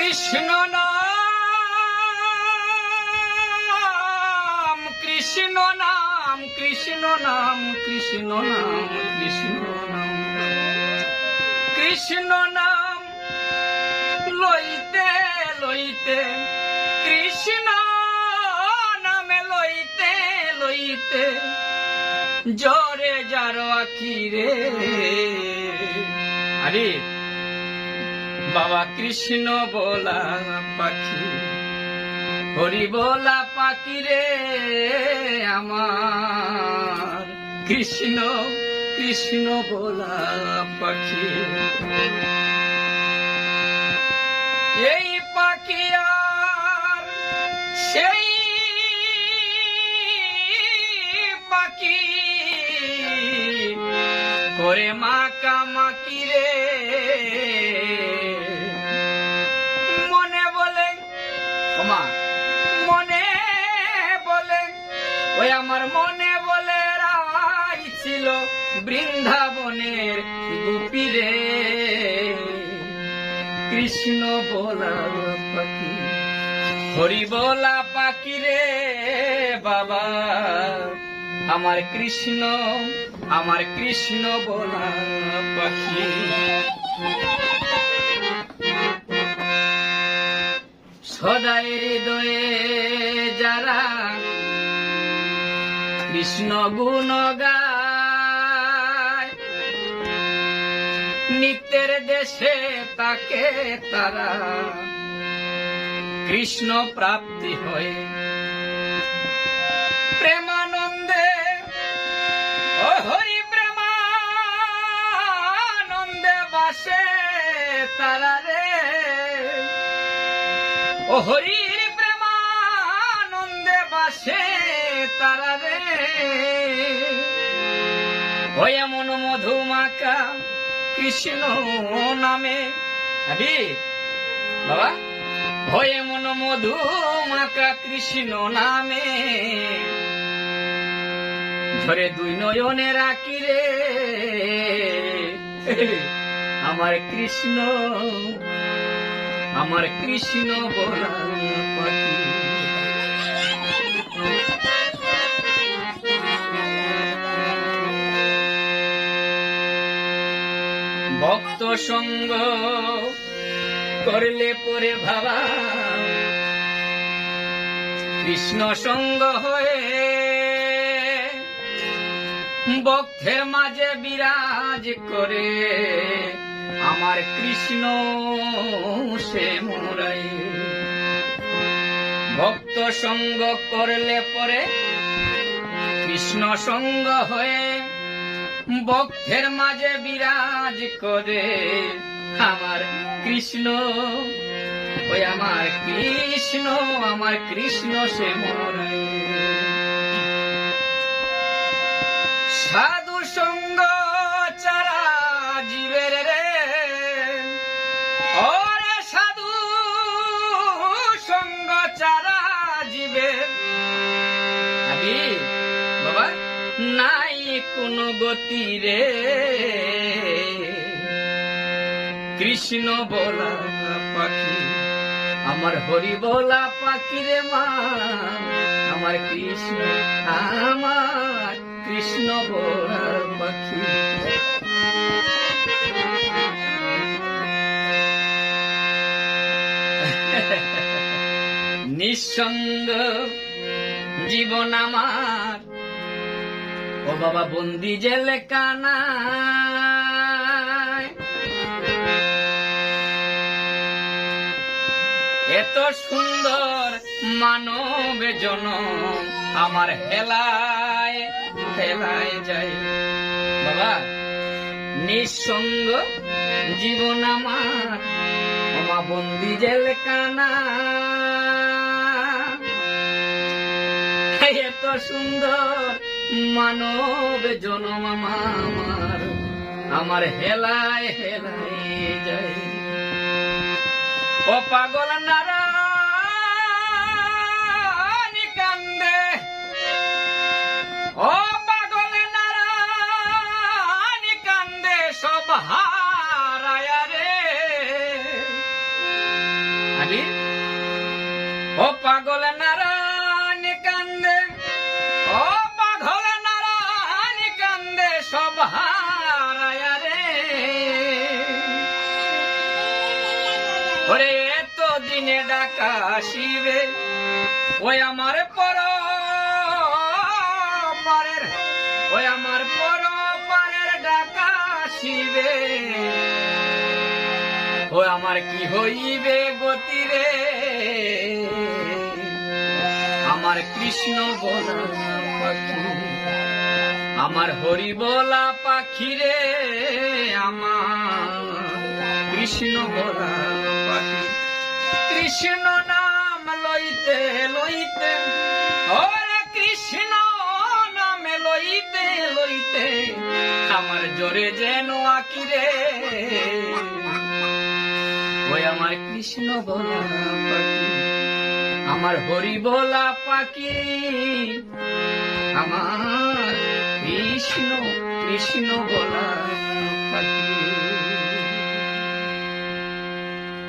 কৃষ্ণ নাম কৃষ্ণ নাম কৃষ্ণ নাম কৃষ্ণ নাম কৃষ্ণ নাম কৃষ্ণ নাম লইতে লইতে কৃষ্ণ নামে লইতে লইতে জরে যার আখি রে। আরে বাবা কৃষ্ণ বলা পাখি হরি বলা পাখি রে আমার কৃষ্ণ কৃষ্ণ বলা পাখি। এই পাখি আর সেই পাখি করে মাকা মাকি রে। মনে বলে ওমা মনে বলে ওই আমার মনে বলে রাই ছিল বৃন্দাবনের গোপী রে। কৃষ্ণ বলা পাখি হরি বলা পাখি রে বাবা আমার কৃষ্ণ বলা পাখি। সদাই হৃদয়ে যারা কৃষ্ণ গুণ গায় নিত্যের দেশে তাকে তারা কৃষ্ণ প্রাপ্তি হয়। প্রেমানন্দে ও হরি প্রেমানন্দে বাসে তারা রে। ও হরি প্রেমানন্দে বাসে তারা রে। ওই এমন মধুমাকা কৃষ্ণ নামে আবি বাবা হয় এমন মধুমাকা কৃষ্ণ নামে ঝরে দুই নয়নে রাখি রে আমার কৃষ্ণ বলা পাখি। ভক্ত সঙ্গ করলে পরে ভাবা কৃষ্ণ সঙ্গ হয়ে ভক্তের মাঝে বিরাজ করে আমার কৃষ্ণ সে মোরাই। ভক্ত সঙ্গ করলে পরে কৃষ্ণ সঙ্গ হয়ে ভক্তের মাঝে বিরাজ করে আমার কৃষ্ণ ওই আমার কৃষ্ণ সে মোরাই। সাধু সঙ্গ চারা জীবের রে ওরে সাধু সঙ্গ চারা জীবের আবি বাবা নাই কোনো গতি রে। কৃষ্ণ বলা পাখি আমার হরি বলা পাখি রে মা আমার কৃষ্ণ বলা পাখি। নিঃসঙ্গ জীবন আমার ও বাবা বন্দি জেলখানা এত সুন্দর মানব জনম আমার হেলায় হেলায় যায় বাবা। নিঃসঙ্গ জীবন আমার ওমা বন্দি জেলখানা এত সুন্দর মানব জনম আমার হেলায় হেলায় যায়। ও পাগল নারায়ণ কান্দে ও পাগল নারায়ণ কান্দে সব হারায় রে। কবি ও পাগল নারায়ণ কান্দে, ও পাগল নারায়ণ কান্দে সব হারায়া রে, ওরে এত দিনে ডাকা শিবে ওই আমার পরের, ওই আমার পরের ডাকা শিবে, ও আমার কি হইবে গতি রে, আমার কৃষ্ণ বলা পাখি, আমার হরি বলা পাখি রে, আমার কৃষ্ণ বলা পাখি। কৃষ্ণ নাম লইতে লইতে, ওরে কৃষ্ণ নামে লইতে লইতে আমার জোরে যেন আঁকি রে, ওই আমার কৃষ্ণ বলা পাখি, আমার হরি বলা পাখি, আমার কৃষ্ণ কৃষ্ণ বলা